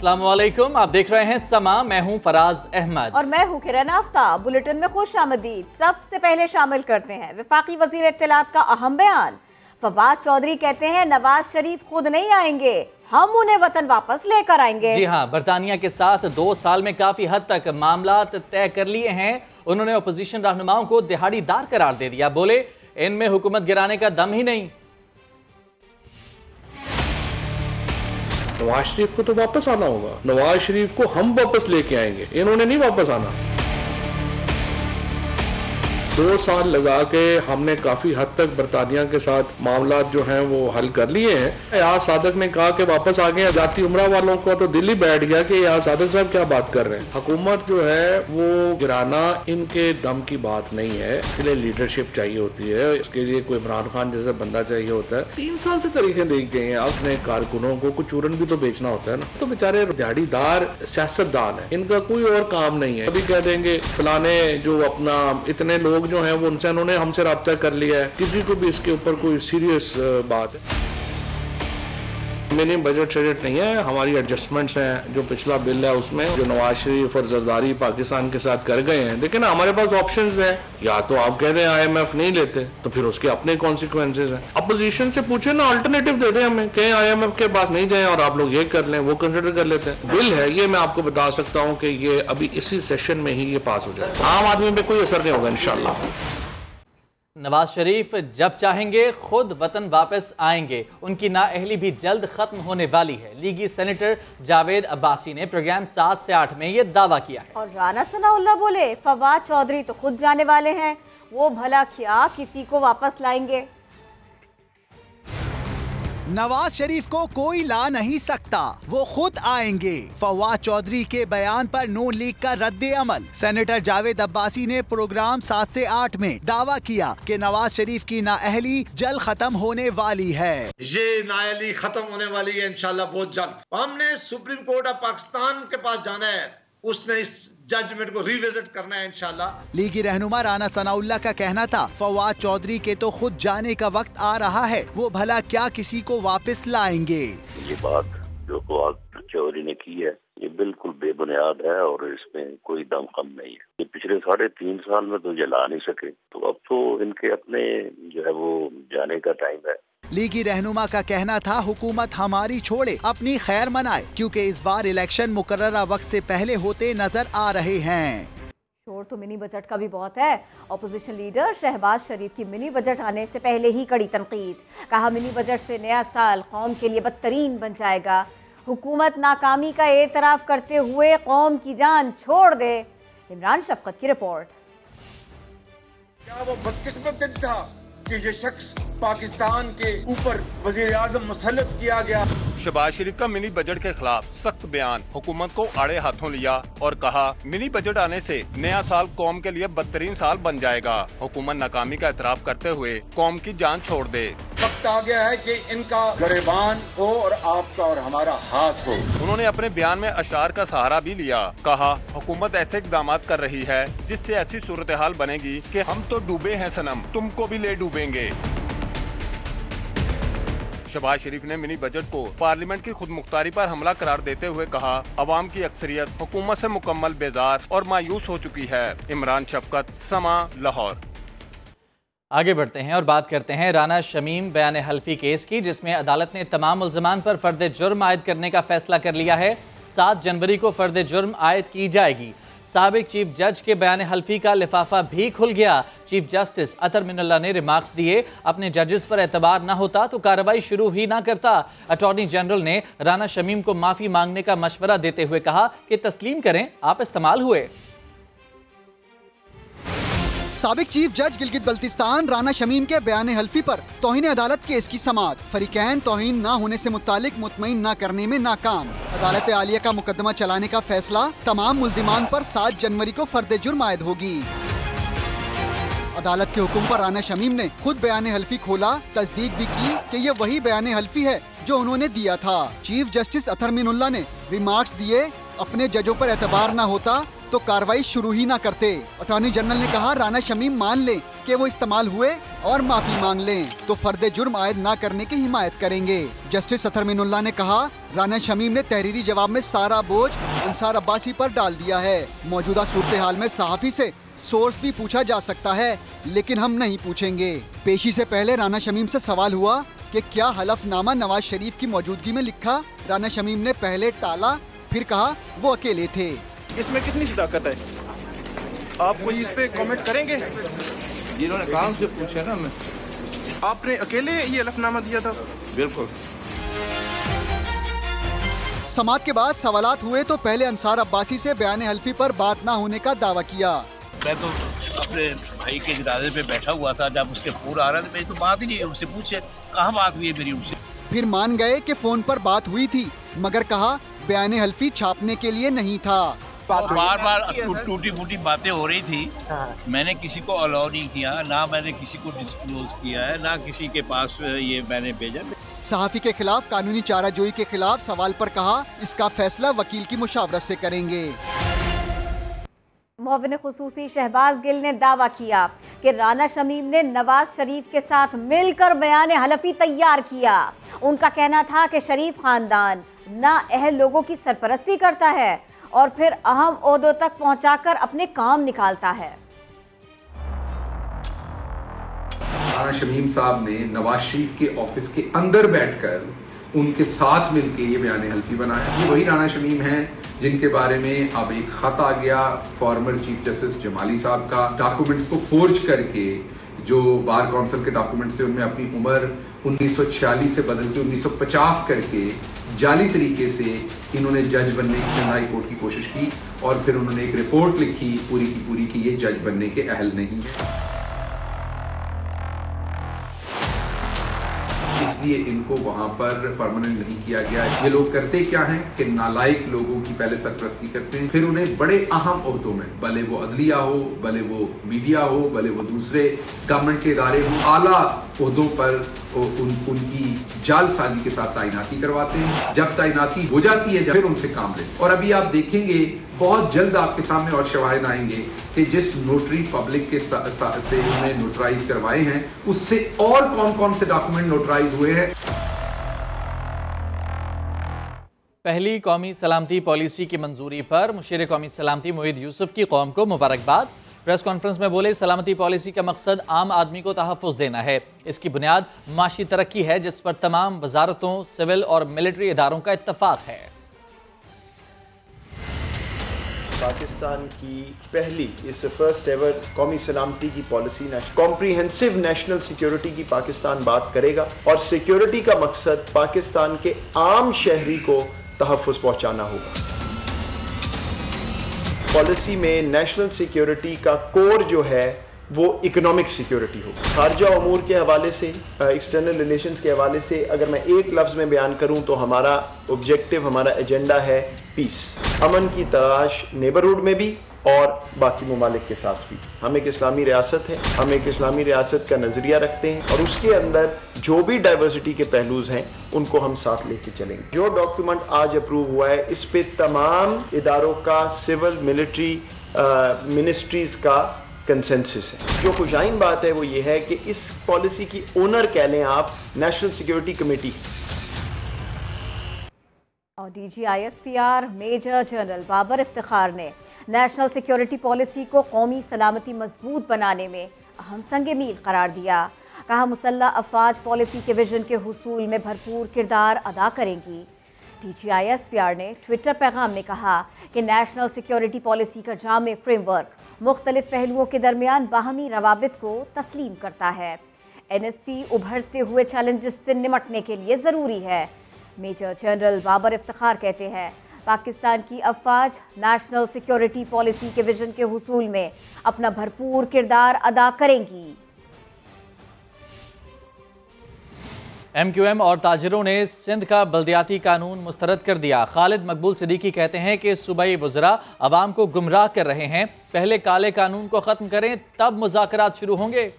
अस्सलाम वालेकुम, आप देख रहे हैं समा। मैं हूं फराज अहमद और मैं हूं किरण आफ्ताब। बुलेटिन में खुश आमदीद। सबसे पहले शामिल करते हैं वफाकी वजीर इत्तलात का अहम बयान। फवाद चौधरी कहते हैं नवाज शरीफ खुद नहीं आएंगे, हम उन्हें वतन वापस लेकर आएंगे। जी हाँ, बरतानिया के साथ 2 साल में काफी हद तक मामलात तय कर लिए हैं। उन्होंने अपोजिशन रहनुमाओं को दिहाड़ीदार करार दे दिया। बोले इनमें हुकूमत गिराने का दम ही नहीं। नवाज शरीफ को तो वापस आना होगा, नवाज शरीफ को हम वापस लेके आएंगे, इन्होंने नहीं वापस आना। 2 साल लगा के हमने काफी हद तक बरतानिया के साथ मामला जो हैं वो हल कर लिए हैं। यार सादक ने कहा कि वापस आ गए। जाती उम्रा वालों को तो दिल ही बैठ गया कि यार सादक साहब क्या बात कर रहे हैं। हुकूमत जो है वो गिराना इनके दम की बात नहीं है। इसलिए लीडरशिप चाहिए होती है, इसके लिए कोई इमरान खान जैसा बंदा चाहिए होता है। 3 साल से तरीके देख गए हैं, अपने कारकुनों को कुछ चूरन भी तो बेचना होता है ना। तो बेचारे दिहाड़ीदार सियासतदान है, इनका कोई और काम नहीं है। अभी कह देंगे फलाने जो अपना इतने लोग जो हैं वो उन्होंने हमसे राब्ता कर लिया है। किसी को भी इसके ऊपर कोई सीरियस बात है। मिनी बजट शजट नहीं है, हमारी एडजस्टमेंट्स हैं। जो पिछला बिल है उसमें जो नवाज शरीफ और जरदारी पाकिस्तान के साथ कर गए हैं, देखिए ना हमारे पास ऑप्शंस हैं। या तो आप कह रहे हैं IMF नहीं लेते तो फिर उसके अपने कॉन्सिक्वेंसेज हैं। अपोजिशन से पूछे ना, अल्टरनेटिव दे दें हमें, कहें IMF के पास नहीं जाएं और आप लोग ये कर लें, वो कंसिडर कर लेते हैं। बिल है ये, मैं आपको बता सकता हूँ कि ये अभी इसी सेशन में ही ये पास हो जाए। आम आदमी पे कोई असर नहीं होगा इंशाल्लाह। नवाज शरीफ जब चाहेंगे खुद वतन वापस आएंगे। उनकी नाअहली भी जल्द खत्म होने वाली है। लीगी सेनेटर जावेद अब्बासी ने प्रोग्राम 7 से 8 में ये दावा किया है। और राना सनाउल्लाह बोले फवाद चौधरी तो खुद जाने वाले हैं, वो भला क्या किसी को वापस लाएंगे। नवाज शरीफ को कोई ला नहीं सकता, वो खुद आएंगे। फवाद चौधरी के बयान पर नून लीग का रद्द अमल। सेनेटर जावेद अब्बासी ने प्रोग्राम 7 से 8 में दावा किया कि नवाज शरीफ की नाअहली जल्द खत्म होने वाली है। ये नाअहली खत्म होने वाली है इंशाल्लाह बहुत जल्द। हमने सुप्रीम कोर्ट ऑफ पाकिस्तान के पास जाना है, उसने इस जजमेंट को रिविजिट करना है इंशाल्लाह। लीगी रहनुमा राना सनाउल्लाह का कहना था फवाद चौधरी के तो खुद जाने का वक्त आ रहा है, वो भला क्या किसी को वापस लाएंगे। ये बात जो फवाद चौधरी ने की है ये बिल्कुल बेबुनियाद है और इसमें कोई दमखम नहीं है। ये पिछले 3.5 साल में तो ये ला नहीं सके, तो अब तो इनके अपने जो है वो जाने का टाइम है। लीगी रहनुमा का कहना था हुकूमत हमारी छोड़े अपनी खैर मनाए, क्योंकि इस बार इलेक्शन मुकर्ररा वक्त से पहले होते नजर आ रहे हैं। शोर तो मिनी बजट का भी बहुत है। ऑपोजिशन लीडर शहबाज शरीफ की मिनी बजट आने से पहले ही कड़ी तनकीद। कहा मिनी बजट से नया साल कौम के लिए बदतरीन बन जाएगा। हुकूमत नाकामी का एतराफ करते हुए कौम की जान छोड़ दे। इमरान शफकत की रिपोर्ट। क्या वो बदकिस्मत दिन था कि ये शख्स पाकिस्तान के ऊपर वजीर आजम मुसल्लत किया गया। शहबाज शरीफ का मिनी बजट के खिलाफ सख्त बयान। हुकूमत को आड़े हाथों लिया और कहा मिनी बजट आने से नया साल कौम के लिए बदतरीन साल बन जाएगा। हुकूमत नाकामी का एतराफ करते हुए कौम की जान छोड़ दे। वक्त आ गया है कि इनका गरेबान हो और आपका और हमारा हाथ हो। उन्होंने अपने बयान में अशआर का सहारा भी लिया। कहा हुकूमत ऐसे इक़दाम कर रही है जिससे ऐसी सूरत हाल बनेगी कि हम तो डूबे हैं सनम, तुमको भी ले डूबेंगे। शहबाज शरीफ ने मिनी बजट को पार्लियामेंट की खुद मुख्तारी पर हमला करार देते हुए कहा अवाम की अक्सरियत हुकूमत से मुकम्मल बेजार और मायूस हो चुकी है। इमरान शफकत, समा, लाहौर। आगे बढ़ते हैं और बात करते हैं राना शमीम बयान हल्फी केस की, जिसमें अदालत ने तमाम मुल्ज़िमान पर फर्द जुर्म आयद करने का फैसला कर लिया है। 7 जनवरी को फर्द जुर्म आयद की जाएगी। साबिक चीफ जज के बयान हल्फी का लिफाफा भी खुल गया। चीफ जस्टिस अतर मिनल्ला ने रिमार्क्स दिए अपने जजेस पर एतबार न होता तो कार्रवाई शुरू ही ना करता। अटॉर्नी जनरल ने राना शमीम को माफी मांगने का मशवरा देते हुए कहा कि तस्लीम करें आप इस्तेमाल हुए। साबिक चीफ जज गिलगित बल्तिस्तान राना शमीम के बयान हल्फी पर तौहीन अदालत केस की समाअत। फरीकैन तौहीन न होने से मुतालिक मुतमईन न करने में नाकाम। अदालत आलिया का मुकदमा चलाने का फैसला। तमाम मुल्जिमान पर 7 जनवरी को फर्द जुर्म आयद होगी। अदालत के हुक्म पर राना शमीम ने खुद बयान हल्फी खोला, तस्दीक भी की कि ये वही बयान हल्फी है जो उन्होंने दिया था। चीफ जस्टिस अतर मिनुल्लाह ने रिमार्क्स दिए अपने जजों पर एतबार न होता तो कार्रवाई शुरू ही ना करते। अटॉर्नी जनरल ने कहा राना शमीम मान ले कि वो इस्तेमाल हुए और माफी मांग लें तो फर्द जुर्म आयद ना करने की हिमायत करेंगे। जस्टिस अतहर मीनुल्लाह ने कहा, राना शमीम ने तहरीरी जवाब में सारा बोझ अंसार अब्बासी पर डाल दिया है। मौजूदा सूरत हाल में सहाफ़ी से सोर्स भी पूछा जा सकता है, लेकिन हम नहीं पूछेंगे। पेशी से पहले राना शमीम से सवाल हुआ कि क्या हलफनामा नवाज शरीफ की मौजूदगी में लिखा। राना शमीम ने पहले टाला, फिर कहा वो अकेले थे। इसमें कितनी सदाकत है, आप कोई इस पे कमेंट करेंगे? जिन्होंने काम से पूछा ना, मैं आपने अकेले ये हलफनामा दिया था? बिल्कुल। समाअत के बाद सवालात हुए तो पहले अंसार अब्बासी से बयान हल्फी पर बात ना होने का दावा किया। मैं तो अपने भाई के जनाजे पे बैठा हुआ था, जब उसके फोन आ रहा था, मेरी तो बात ही नहीं, उससे पूछे कहाँ बात हुई है मेरी उनसे। फिर मान गए कि फोन पर बात हुई थी, मगर कहा बयान हल्फी छापने के लिए नहीं था। बार बार टूटी फूटी बातें हो रही थी। मैंने किसी को अलाउ नहीं किया, ना मैंने किसी को डिस्क्लोज किया है, ना किसी के पास ये मैंने भेजा। सहाफ़ी के खिलाफ कानूनी चाराजोई के खिलाफ सवाल पर कहा, इसका फैसला वकील की मुशावरत से करेंगे। मुअव्विन खुसूसी शहबाज गिल ने दावा किया कि राना शमीम ने नवाज शरीफ के साथ मिलकर बयान हलफी तैयार किया। उनका कहना था कि शरीफ खानदान नाअहल लोगों की सरपरस्ती करता है और फिर अहम ओहदों तक पहुंचाकर अपने काम निकालता है। राना शमीम साहब ने नवाज शरीफ के ऑफिस के अंदर बैठकर उनके साथ मिलकर ये बयान हल्फी बनाया। ये वही राना शमीम हैं जिनके बारे में अब एक खत आ गया फॉर्मर चीफ जस्टिस जमाली साहब का, डॉक्यूमेंट्स को फोर्ज करके, जो बार काउंसिल के डॉक्यूमेंट्स से उनमें अपनी उम्र 1946 से बदल के 1950 करके जाली तरीके से इन्होंने जज बनने की हाई कोर्ट की कोशिश की और फिर उन्होंने एक रिपोर्ट लिखी पूरी की पूरी कि ये जज बनने के अहल नहीं है, इसलिए इनको वहां पर परमानेंट नहीं किया गया। ये लोग करते क्या हैं कि नालायक लोगों की पहले सरपरस्ती करते हैं, फिर उन्हें बड़े अहम ओहदों में, भले वो अदलिया हो, भले वो मीडिया हो, भले वो दूसरे गवर्नमेंट के इदारे हो, आला ओहदों पर उनकी जालसाजी के साथ तैनाती करवाते हैं। जब तैनाती हो जाती है फिर उनसे काम लेते हैं। और अभी आप देखेंगे बहुत जल्द आपके सामने और शवाहिद आएंगे कि जिस नोटरी पब्लिक के से उन्हें नोटराइज करवाए हैं उससे और कौन कौन से डॉक्यूमेंट नोटराइज हुए हैं। पहली कौमी सलामती पॉलिसी की मंजूरी पर मुशीर कौमी सलामती मोहिद यूसुफ की कौम को मुबारकबाद। प्रेस कॉन्फ्रेंस में बोले, सलामती पॉलिसी का मकसद आम आदमी को तहफ़्फ़ुज़ देना है। इसकी बुनियाद माशी तरक्की है जिस पर तमाम वजारतों, सिविल और मिलिट्री इदारों का इत्तफाक है। पाकिस्तान की पहली इस फर्स्ट एवर कौमी सलामती की पॉलिसी कॉम्प्रिहेंसिव नेशनल सिक्योरिटी की पाकिस्तान बात करेगा और सिक्योरिटी का मकसद पाकिस्तान के आम शहरी को तहफ़्फ़ुज़ पहुंचाना होगा। पॉलिसी में नेशनल सिक्योरिटी का कोर जो है वो इकोनॉमिक सिक्योरिटी हो। खारजा उमूर के हवाले से, एक्सटर्नल रिलेशंस के हवाले से अगर मैं एक लफ्ज़ में बयान करूं तो हमारा ऑब्जेक्टिव, हमारा एजेंडा है पीस, अमन की तलाश नेबरहुड में भी और बाकी ममालिक के साथ भी। हम एक इस्लामी रियासत है, हम एक इस्लामी रियासत का नज़रिया रखते हैं और उसके अंदर जो भी डाइवर्सिटी के पहलूज हैं उनको हम साथ लेके चलेंगे। जो डॉक्यूमेंट आज अप्रूव हुआ है इस पे तमाम इदारों का, सिविल, मिलिट्री, मिनिस्ट्रीज का कंसेंसस है। जो खुशाइन बात है वो ये है कि इस पॉलिसी की ओनर कह लें आप नेशनल सिक्योरिटी कमेटी। और DGISPR major general Babar Iftikhar ने नेशनल सिक्योरिटी पॉलिसी को कौमी सलामती मजबूत बनाने में अहम संग मील करार दिया। कहा, मुसल्लह अफवाज पॉलिसी के विजन के हुसूल में भरपूर किरदार अदा करेंगी। DGISPR ने ट्विटर पैगाम में कहा कि नेशनल सिक्योरिटी पॉलिसी का जामे फ्रेमवर्क मुख्तलिफ पहलुओं के दरमियान बाहमी रवाबित को तस्लीम करता है। NSP उभरते हुए चैलेंजेस से निमटने के लिए ज़रूरी है। मेजर जनरल बाबर इफ्तिखार कहते हैं, पाकिस्तान की अफवाज नेशनल सिक्योरिटी पॉलिसी के विजन के हुसूल में अपना भरपूर किरदार अदा करेंगी। MQM और ताजिरों ने सिंध का बल्दियाती कानून मुस्तरद कर दिया। खालिद मकबूल सिद्दीकी कहते हैं कि सूबाई वज़रा अवाम को गुमराह कर रहे हैं, पहले काले कानून को ख़त्म करें तब मुज़ाकरात शुरू होंगे।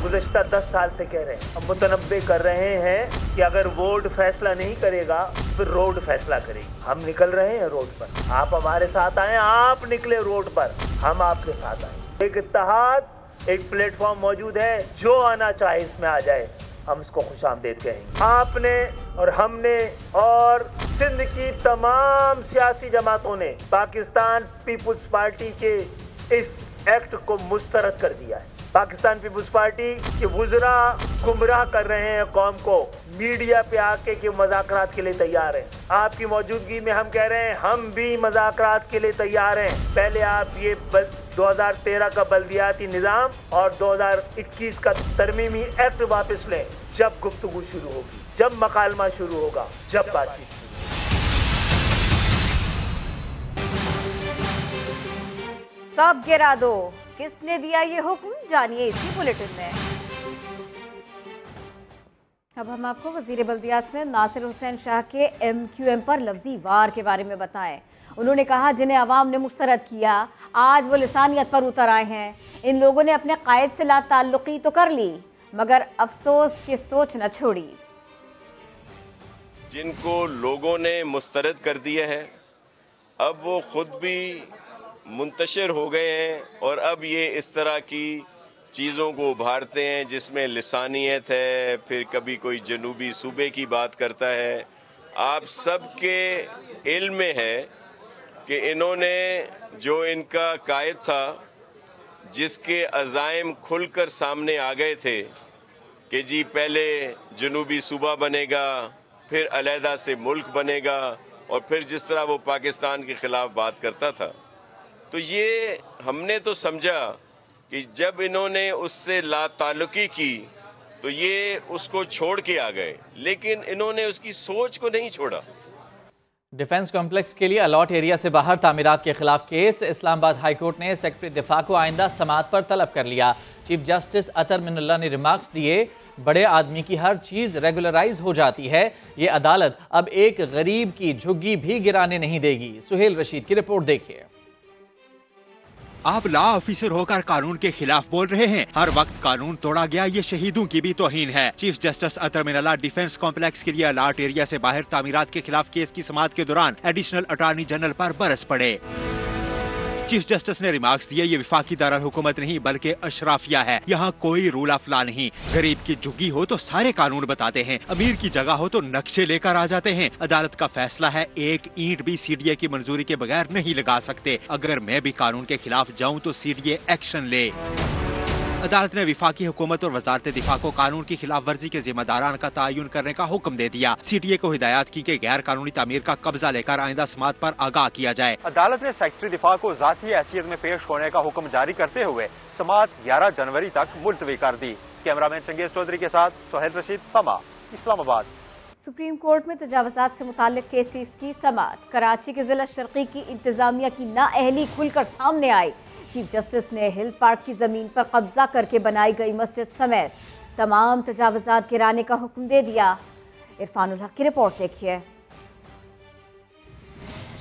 गुज़श्ता 10 साल से कह रहे हैं, हम मुतनब्बे कर रहे हैं कि अगर वोट फैसला नहीं करेगा फिर रोड फैसला करेगी। हम निकल रहे हैं रोड पर, आप हमारे साथ आए, आप निकले रोड पर, हम आपके साथ आए। एक इत्तेहाद, एक प्लेटफॉर्म मौजूद है, जो आना चाहे इसमें आ जाए, हम इसको खुशामदीद कहेंगे। आपने और हमने और सिंध की तमाम सियासी जमातों ने पाकिस्तान पीपुल्स पार्टी के इस एक्ट को मुस्तरद कर दिया है। पाकिस्तान पीपुल्स पार्टी के वुज़रा गुमराह कर रहे हैं कौम को, मीडिया पे आके कि मुज़ाकरात के लिए तैयार हैं। आपकी मौजूदगी में हम कह रहे हैं हम भी मुज़ाकरात के लिए तैयार हैं। पहले आप ये 2013 का बल्दियाती निज़ाम और 2021 का तरमीमी एक्ट वापस लें, जब गुफ्तगू शुरू होगी, जब मकालमा शुरू होगा, जब बातचीत। सब गिरा दो, किसने दिया ये हुक्म, जानिए इसी बुलेटिन में। अब हम आपको वजीर बल्दियात से नासिर हुसैन शाह के MQM पर लफ्जी वार के बारे में बताएं। उन्होंने कहा जिन्हें अवाम ने मुस्तरद किया, आज वो लिसानियत पर उतर आए हैं। इन लोगों ने अपने कायद से लाताल्लुकी तो कर ली, मगर अफसोस की सोच न छोड़ी। जिनको लोगों ने मुस्तरद कर दिया है, अब वो खुद भी मुंतशिर हो गए हैं और अब ये इस तरह की चीज़ों को उभारते हैं जिसमें लिसानियत है, फिर कभी कोई जनूबी सूबे की बात करता है। आप सबके इल्म में है कि इन्होंने जो इनका कायद था, जिसके अज़ाइम खुलकर सामने आ गए थे कि जी पहले जनूबी सूबा बनेगा, फिर अलहदा से मुल्क बनेगा, और फिर जिस तरह वो पाकिस्तान के ख़िलाफ़ बात करता था, तो ये हमने तो समझा कि जब इन्होंने उससे लाताल्लुकी की तो ये उसको छोड़ के आ गए, लेकिन इन्होंने उसकी सोच को नहीं छोड़ा। डिफेंस कॉम्प्लेक्स के लिए अलॉट एरिया से बाहर तामीरात के खिलाफ केस। इस्लामाबाद हाई कोर्ट ने सेक्रेटरी दिफा को आइंदा समाअत पर तलब कर लिया। चीफ जस्टिस अतर मिनुल्लाह ने रिमार्क्स दिए, बड़े आदमी की हर चीज रेगुलराइज हो जाती है, ये अदालत अब एक गरीब की झुग्गी भी गिराने नहीं देगी। सुहेल रशीद की रिपोर्ट देखिए। आप लॉ ऑफिसर होकर कानून के खिलाफ बोल रहे हैं, हर वक्त कानून तोड़ा गया, ये शहीदों की भी तौहीन है। चीफ जस्टिस अतर मिनुल्लाह डिफेंस कॉम्प्लेक्स के लिए अलॉट एरिया से बाहर तामीरात के खिलाफ केस की समाअत के दौरान एडिशनल अटॉर्नी जनरल पर बरस पड़े। चीफ जस्टिस ने रिमार्क्स दिए, ये विफाकी दारुल हुकूमत नहीं बल्कि अशराफिया है, यहाँ कोई रूल ऑफ लॉ नहीं। गरीब की झुग्गी हो तो सारे कानून बताते हैं, अमीर की जगह हो तो नक्शे लेकर आ जाते हैं। अदालत का फैसला है, एक ईंट भी CDA की मंजूरी के बगैर नहीं लगा सकते। अगर मैं भी कानून के खिलाफ जाऊँ तो CDA एक्शन ले। अदालत ने विफाकी हुकूमत और वजारत दिफा को कानून की खिलाफ वर्जी के जिम्मेदारान का तयन करने का हुक्म दे दिया। CDA को हिदायत की कि गैर कानूनी तामीर का कब्जा लेकर आइंदा समाअत पर आगाह किया जाए। अदालत ने सेक्रेटरी दिफा को जाती हैसियत में पेश होने का हुक्म जारी करते हुए समाअत 11 जनवरी तक मुलतवी कर दी। कैमरामैन चंगेज चौधरी के साथ सुहेल रशीद, समा, इस्लामाबाद। सुप्रीम कोर्ट में तजावजात से मुताल्लिक केसेस की समाअत। कराची के जिला शर्की की इंतजामिया की नाअहली खुलकर सामने आई। चीफ जस्टिस ने हिल पार्क की जमीन पर कब्जा करके बनाई गई मस्जिद समेत तमाम तजावजात गिराने का हुक्म दे दिया। इरफानुल हक की रिपोर्ट देखिए।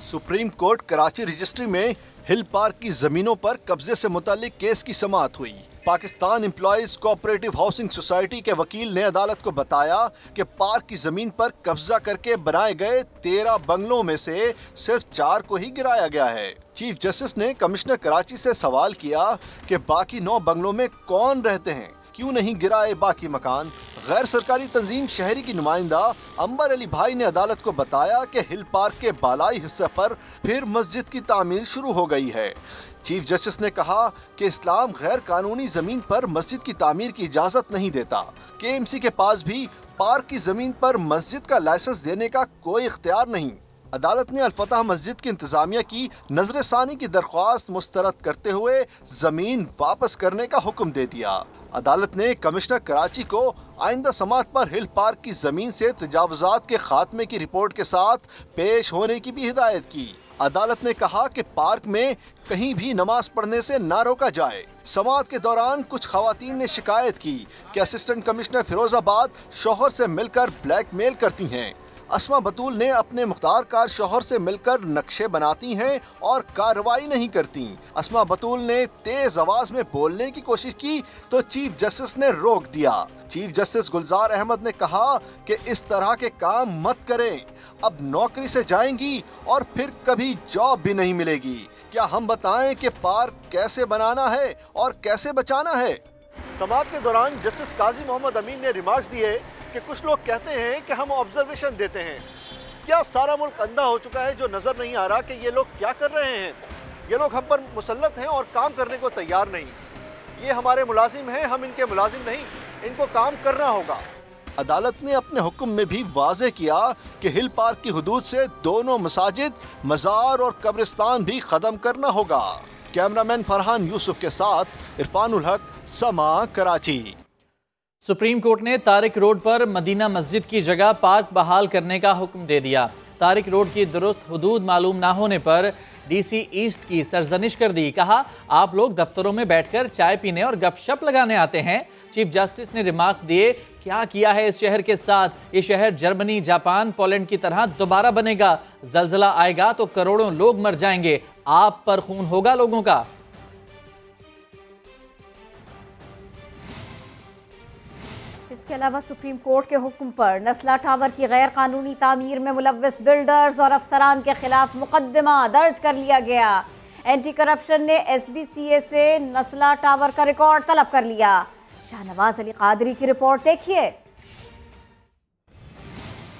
सुप्रीम कोर्ट कराची रजिस्ट्री में हिल पार्क की जमीनों पर कब्जे से मुतालिक केस की समाअत हुई। Pakistan employees cooperative housing society के वकील ने अदालत को बताया कि पार्क की जमीन पर कब्जा करके बनाए गए 13 बंगलों में से सिर्फ 4 को ही गिराया गया है। चीफ जस्टिस ने कमिश्नर कराची से सवाल किया कि बाकी 9 बंगलों में कौन रहते हैं, क्यों नहीं गिराए बाकी मकान। गैर सरकारी तंजीम शहरी की नुमाइंदा अंबर अली भाई ने अदालत को बताया कि हिल पार्क के बालाई हिस्से पर फिर मस्जिद की तामीर शुरू हो गई है। चीफ जस्टिस ने कहा कि इस्लाम गैर कानूनी जमीन पर मस्जिद की तामीर की इजाजत नहीं देता। KMC के पास भी पार्क की जमीन पर मस्जिद का लाइसेंस देने का कोई इख्तियार नहीं। अदालत ने अल-फतह मस्जिद की इंतजामिया की नजरसानी की दरख्वास्त मुस्तरद करते हुए जमीन वापस करने का हुक्म दे दिया। अदालत ने कमिश्नर कराची को आइंदा समाअत पर हिल पार्क की जमीन से तजावुजात के खात्मे की रिपोर्ट के साथ पेश होने की भी हिदायत की। अदालत ने कहा कि पार्क में कहीं भी नमाज पढ़ने से ना रोका जाए। समाअत के दौरान कुछ खवातीन ने शिकायत की कि असिस्टेंट कमिश्नर फिरोजाबाद शौहर से मिलकर ब्लैकमेल करती हैं। अस्मा बतूल ने अपने मुख्तारकार शौहर से मिलकर नक्शे बनाती हैं और कार्रवाई नहीं करती। अस्मा बतूल ने तेज आवाज में बोलने की कोशिश की तो चीफ जस्टिस ने रोक दिया। चीफ जस्टिस गुलजार अहमद ने कहा कि इस तरह के काम मत करें, अब नौकरी से जाएंगी और फिर कभी जॉब भी नहीं मिलेगी। क्या हम बताएं कि पार्क कैसे बनाना है और कैसे बचाना है? समाअत के दौरान जस्टिस काजी मोहम्मद अमीन ने रिमार्क्स दिए कि कुछ लोग कहते हैं कि हम ऑब्जर्वेशन देते हैं। क्या सारा मुल्क अंधा हो चुका है जो नजर नहीं आ रहा कि ये लोग क्या कर रहे हैं? ये लोग हम पर मुसल्लत हैं और काम करने को तैयार नहीं। ये हमारे मुलाजिम हैं, हम इनके मुलाजिम नहीं, इनको काम करना होगा। अदालत ने अपने हुक्म में भी वाज़ेह किया कि हिल पार्क की हुदूद से दोनों मसाजिद, मज़ार और कब्रिस्तान भी खत्म करना होगा। कैमरामैन फरहान यूसुफ के साथ इरफानुल हक, समा, कराची। सुप्रीम कोर्ट ने तारिक रोड पर मदीना मस्जिद की जगह पार्क बहाल करने का हुक्म दे दिया। तारिक रोड की दुरुस्त हुदूद मालूम ना होने पर डीसी ईस्ट की सरजनिश कर दी। कहा, आप लोग दफ्तरों में बैठकर चाय पीने और गपशप लगाने आते हैं। चीफ जस्टिस ने रिमार्क्स दिए, क्या किया है इस शहर के साथ? ये शहर जर्मनी, जापान, पोलैंड की तरह दोबारा बनेगा। जलजला आएगा तो करोड़ों लोग मर जाएंगे, आप पर खून होगा लोगों का। इसके अलावा सुप्रीम कोर्ट के हुक्म पर नस्ला टावर की गैर कानूनी तामीर में मुलव्वस बिल्डर्स और अफसरान के खिलाफ मुकदमा दर्ज कर लिया गया। एंटी करप्शन ने SBCA से नस्ला टावर का रिकॉर्ड तलब कर लिया। शाहनवाज अली कादरी की रिपोर्ट देखिए।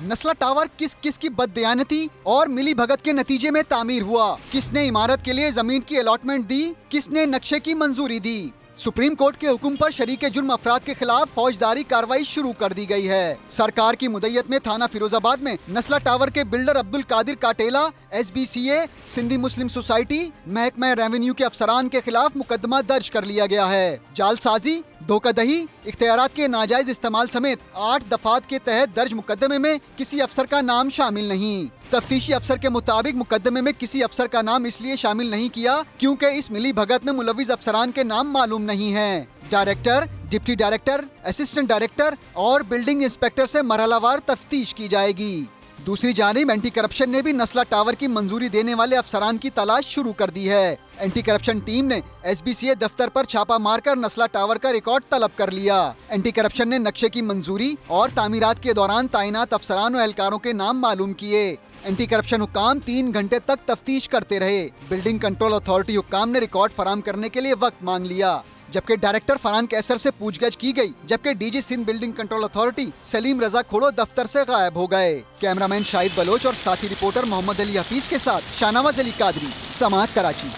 नस्ला टावर किस किस की बददयानती और मिली भगत के नतीजे में तामीर हुआ? किसने इमारत के लिए जमीन की अलॉटमेंट दी? किसने नक्शे की मंजूरी दी? सुप्रीम कोर्ट के हुक्म पर शरीक जुर्म अफराद के खिलाफ फौजदारी कार्रवाई शुरू कर दी गई है। सरकार की मुद्दत में थाना फिरोजाबाद में नस्ला टावर के बिल्डर अब्दुल कादिर काटेला, SBCA, सिंधी मुस्लिम सोसाइटी, महकमा रेवेन्यू के अफसरान के खिलाफ मुकदमा दर्ज कर लिया गया है। जालसाजी, धोखाधड़ी, इख्तियारात के नाजायज इस्तेमाल समेत 8 दफात के तहत दर्ज मुकदमे में किसी अफसर का नाम शामिल नहीं। तफ्तीशी अफसर के मुताबिक मुकदमे में किसी अफसर का नाम इसलिए शामिल नहीं किया क्योंकि इस मिली भगत में मुलव्विस अफसरान के नाम मालूम नहीं है। Director, deputy director, assistant director और बिल्डिंग इंस्पेक्टर से मरहलावार तफ्तीश की जाएगी। दूसरी जानिब एंटी करप्शन ने भी नस्ला टावर की मंजूरी देने वाले अफसरान की तलाश शुरू कर दी है। एंटी करप्शन टीम ने SBCA दफ्तर पर छापा मारकर नस्ला टावर का रिकॉर्ड तलब कर लिया। एंटी करप्शन ने नक्शे की मंजूरी और तामीरात के दौरान तैनात अफसरान और एहलकारों के नाम मालूम किए। एंटी करप्शन हुक्काम 3 घंटे तक तफ्तीश करते रहे। बिल्डिंग कंट्रोल अथॉरिटी हुक्काम ने रिकॉर्ड फराम करने के लिए वक्त मांग लिया, जबकि डायरेक्टर फरहान कैसर से पूछगछ की गई, जबकि DG Sindh building control authority Salim Raza Khodo दफ्तर से गायब हो गए। कैमरामैन शाहिद बलोच और साथी रिपोर्टर मोहम्मद अली हफीज के साथ शाहनवाज अली कादरी, समाअत, कराची।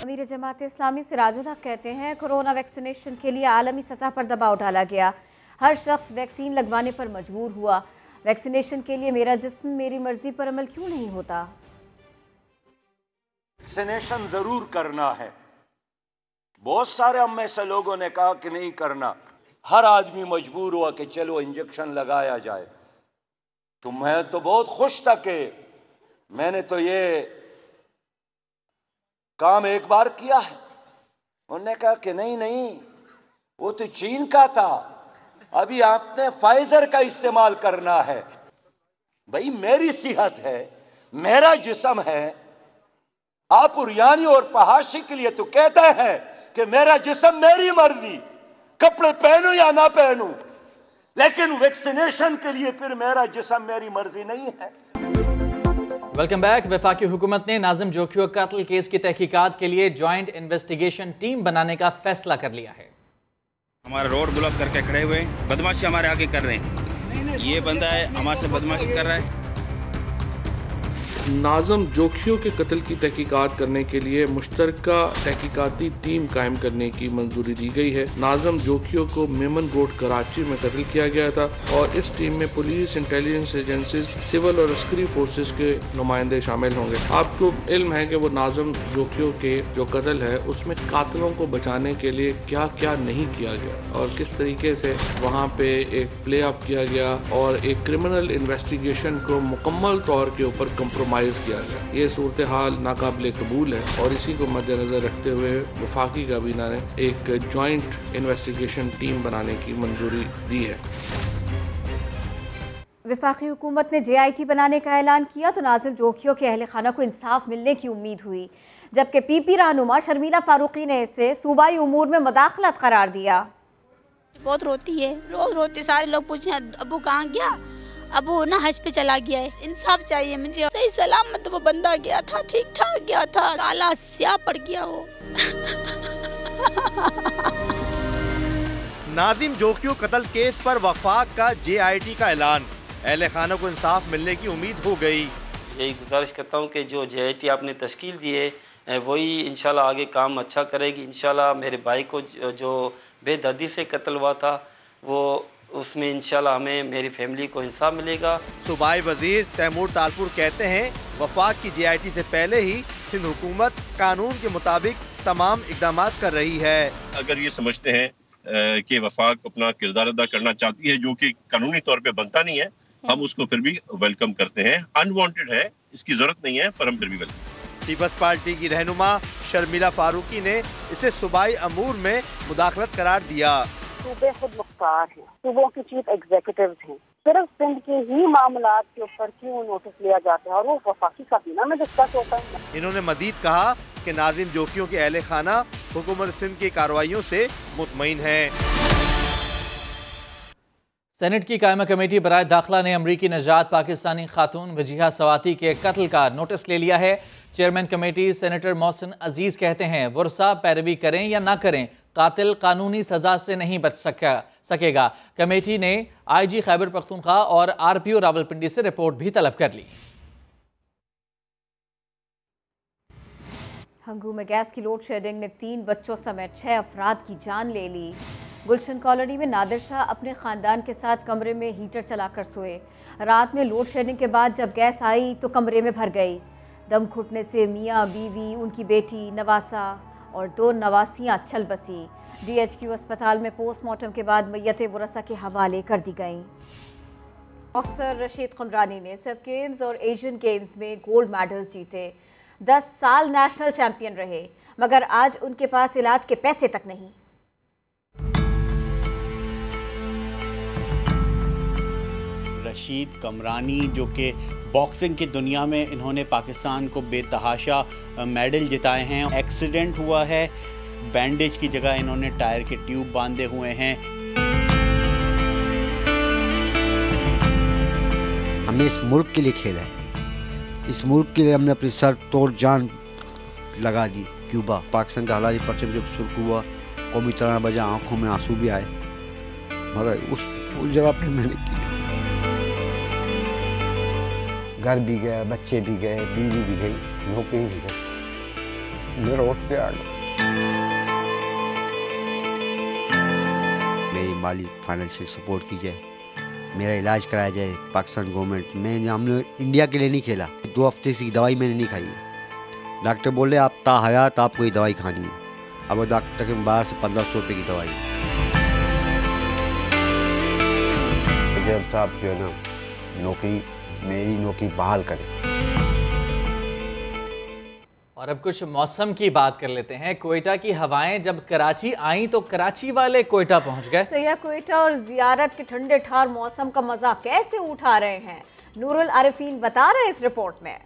अमीर जमात इस्लामी सिराजुल हक कहते हैं, कोरोना वैक्सीनेशन के लिए आलमी सतह पर दबाव डाला गया, हर शख्स वैक्सीन लगवाने पर मजबूर हुआ। वैक्सीनेशन के लिए मेरा जिस्म मेरी मर्जी पर अमल क्यों नहीं होता? वैक्सीनेशन जरूर करना है। बहुत सारे हम में से लोगों ने कहा कि नहीं करना, हर आदमी मजबूर हुआ कि चलो इंजेक्शन लगाया जाए। तो मैं तो बहुत खुश था कि मैंने तो ये काम एक बार किया है। उन्होंने कहा कि नहीं, वो तो चीन का था, अभी आपने फाइजर का इस्तेमाल करना है। भाई मेरी सेहत है, मेरा जिस्म है। आप उरियानी और पहाशी के लिए तो कहते हैं कि मेरा जिस्म मेरी मर्जी, कपड़े पहनूं या ना पहनूं, लेकिन वैक्सीनेशन के लिए फिर मेरा जिस्म मेरी मर्जी नहीं है। Welcome back. वफाकी हुकूमत ने नाजिम जोखियो कत्ल केस की तहकीकात के लिए ज्वाइंट इन्वेस्टिगेशन टीम बनाने का फैसला कर लिया है। हमारा रोड ब्लॉक करके खड़े हुए, बदमाशी हमारे आगे कर रहे हैं। ये बंदा है हमारे से बदमाशी कर रहा है। नाज़िम जोखियो के कत्ल की तहकीकात करने के लिए मुश्तरका तहकीकाती टीम कायम करने की मंजूरी दी गई है। नाज़िम जोखियो को मेमन रोड कराची में कत्ल किया गया था और इस टीम में पुलिस, इंटेलिजेंस एजेंसीज, सिविल और अस्करी फोर्सेस के नुमाइंदे शामिल होंगे। आपको इल्म है कि वो नाज़िम जोखियो के जो कत्ल है उसमें कातिलों को बचाने के लिए क्या क्या नहीं किया गया और किस तरीके से वहाँ पे एक प्ले अप किया गया और एक क्रिमिनल इन्वेस्टिगेशन को मुकम्मल तौर के ऊपर कंप्रोमाइज किया गया। ये सूरत हाल नाकाबिले कबूल है और इसी को मद्देनजर रखते हुए वफाकी काबीना ने एक ज्वाइंट इन्वेस्टिगेशन टीम बनाने की मंजूरी दी है। वफाकी हुकूमत ने JIT बनाने का ऐलान किया तो नाज़िम जोखियों के अहल खाना को इंसाफ मिलने की उम्मीद हुई, जबकि PP रहनुमा शर्मिला फारूकी ने इसे सूबाई उमूर में मुदाखलत करार दिया। बहुत रोती है, रोज रोती, सारे लोग पूछे अबू कहाँ गया, अबू ना हज पे चला गया है। इंसाफ चाहिए मुझे, सही सलामत वो बंदा गया था, ठीक ठाक गया था, काला स्याह पड़ गया वो। नाज़िम जोखियों कत्ल केस पर वफाक का JIT का ऐलान, अहले खाना को इंसाफ मिलने की उम्मीद हो गई। यही गुजारिश करता हूँ कि जो JIT आपने तश्कील दी है वही इंशाल्लाह आगे काम अच्छा करेगी। इंशाल्लाह मेरे भाई को जो बेदर्दी से कत्ल हुआ था वो उसमें इंशाल्लाह हमें मेरी फैमिली को इंसाफ मिलेगा। सूबाई वजीर तैमूर तालपुर कहते हैं वफाक की JIT से पहले ही सिंध हुकूमत कानून के मुताबिक तमाम इकदाम कर रही है। अगर ये समझते हैं कि वफाक अपना किरदार अदा करना चाहती है जो कि कानूनी तौर पे बनता नहीं है, हम उसको फिर भी वेलकम करते हैं। अनवांटेड है, इसकी जरूरत नहीं है, पर हम फिर भी वेलकम। पीपल्स पार्टी की रहनुमा शर्मिला फारूकी ने इसे सूबाई अमूर में मुदाखलत करार दिया। सूबे खुद मुख्तार हैं, सूबों की चीफ एग्जीक्यूटिव हैं, सिर्फ सिंध के ही मामलात के ऊपर क्यों नोटिस लिया जाता है, और वो वफाकी का भी ना मैं डिस्कस होता है। इन्होंने मजीद कहा कि नाज़िम जोखियों के अहले खाना हुकूमत सिंध की कार्रवाइयों से मुतमईन है। सेनेट की कायमा कमेटी बराए दाखिला ने अमरीकी नजात पाकिस्तानी खातून वजीहा सवाती के कत्ल का नोटिस ले लिया है। चेयरमैन कमेटी सेनेटर मोहसिन अजीज कहते हैं वर्सा पैरवी करें या ना करें, कातिल कानूनी सजा से नहीं बच सकेगा। कमेटी ने IG खैबर पख्तूनख्वा और RPO रावलपिंडी से रिपोर्ट भी तलब कर ली। हंगू में गैस की लोड शेडिंग ने 3 बच्चों समेत 6 अफराद की जान ले ली। गुलशन कॉलोनी में नादिर शाह अपने ख़ानदान के साथ कमरे में हीटर चलाकर सोए। रात में लोड शेडिंग के बाद जब गैस आई तो कमरे में भर गई। दम घुटने से मियाँ बीवी, उनकी बेटी नवासा और 2 नवासियाँ छल बसी। DHQ अस्पताल में पोस्टमार्टम के बाद मैयत वरसा के हवाले कर दी गईं। बॉक्सर रशीद कुमरानी ने सर्फ गेम्स और एशियन गेम्स में गोल्ड मेडल्स जीते। 10 साल नेशनल चैंपियन रहे, मगर आज उनके पास इलाज के पैसे तक नहीं। रशीद कमरानी जो कि बॉक्सिंग की दुनिया में इन्होंने पाकिस्तान को बेतहाशा मेडल जिताए हैं। एक्सीडेंट हुआ है, बैंडेज की जगह इन्होंने टायर के ट्यूब बांधे हुए हैं। हमने इस मुल्क के लिए खेला है, इस मुल्क के लिए हमने अपनी सर तोड़ जान लगा दी। क्यूबा पाकिस्तान का हलाली परचम जब सुर्ख हुआ, कौमी तराना बजा, आंखों में आंसू भी आए, मगर उस जगह पे मैंने किया। घर भी गया, बच्चे भी गए, बीवी भी गई, नौकरी भी गई, मैं रोड पे आ गया। मेरी माली फाइनेंशियल सपोर्ट की जाए, मेरा इलाज कराया जाए पाकिस्तान गवर्नमेंट। हमने इंडिया के लिए नहीं खेला। 2 हफ्ते से दवाई मैंने नहीं खाई है। डॉक्टर बोले आप ताहयात आपको ये दवाई खानी है। अब डॉक्टर के 1200 से 1500 रुपये की दवाई। जब साहब जो है ना नौकरी, मेरी नौकरी बहाल करें। और अब कुछ मौसम की बात कर लेते हैं। कोयटा की हवाएं जब कराची आईं तो कराची वाले कोयटा पहुंच गए। सैया कोयटा और जियारत के ठंडे ठार मौसम का मजा कैसे उठा रहे हैं, नूरुल आरिफीन बता रहे हैं इस रिपोर्ट में।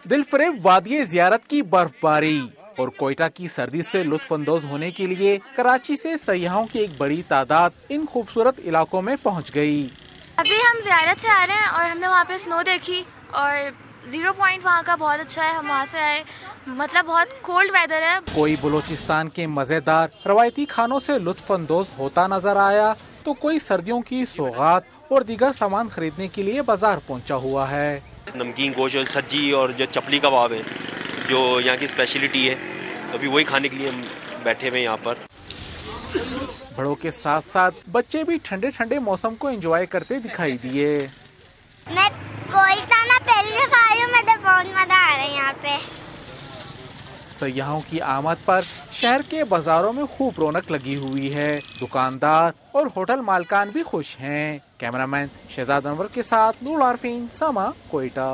दिलफरेब वादिये जियारत की बर्फबारी और कोयटा की सर्दी से लुत्फअंदोज होने के लिए कराची से सयाहों की एक बड़ी तादाद इन खूबसूरत इलाकों में पहुंच गई। अभी हम जियारत से आ रहे हैं और हमने वहाँ पे स्नो देखी और 0 पॉइंट वहाँ का बहुत अच्छा है। हम वहाँ से आए, मतलब बहुत कोल्ड वेदर है। कोई बलूचिस्तान के मजेदार रवायती खानों से लुत्फअंदोज होता नजर आया तो कोई सर्दियों की सौगात और दीगर सामान खरीदने के लिए बाजार पहुँचा हुआ है। नमकीन गोश्त, सज्जी और जो चपली कबाब है जो यहाँ की स्पेशलिटी है, अभी वही खाने के लिए हम बैठे हुए यहाँ पर। बड़ों के साथ साथ बच्चे भी ठंडे ठंडे मौसम को एंजॉय करते दिखाई दिए। मैं कोयटा ना पहले आई हूँ, मुझे बहुत मजा आ रहा है यहाँ पे। सयाहों की आमद पर शहर के बाजारों में खूब रौनक लगी हुई है। दुकानदार और होटल मालकान भी खुश हैं। कैमरामैन शहजाद अनवर के साथ नूरुल आरिफीन, समा, कोयटा।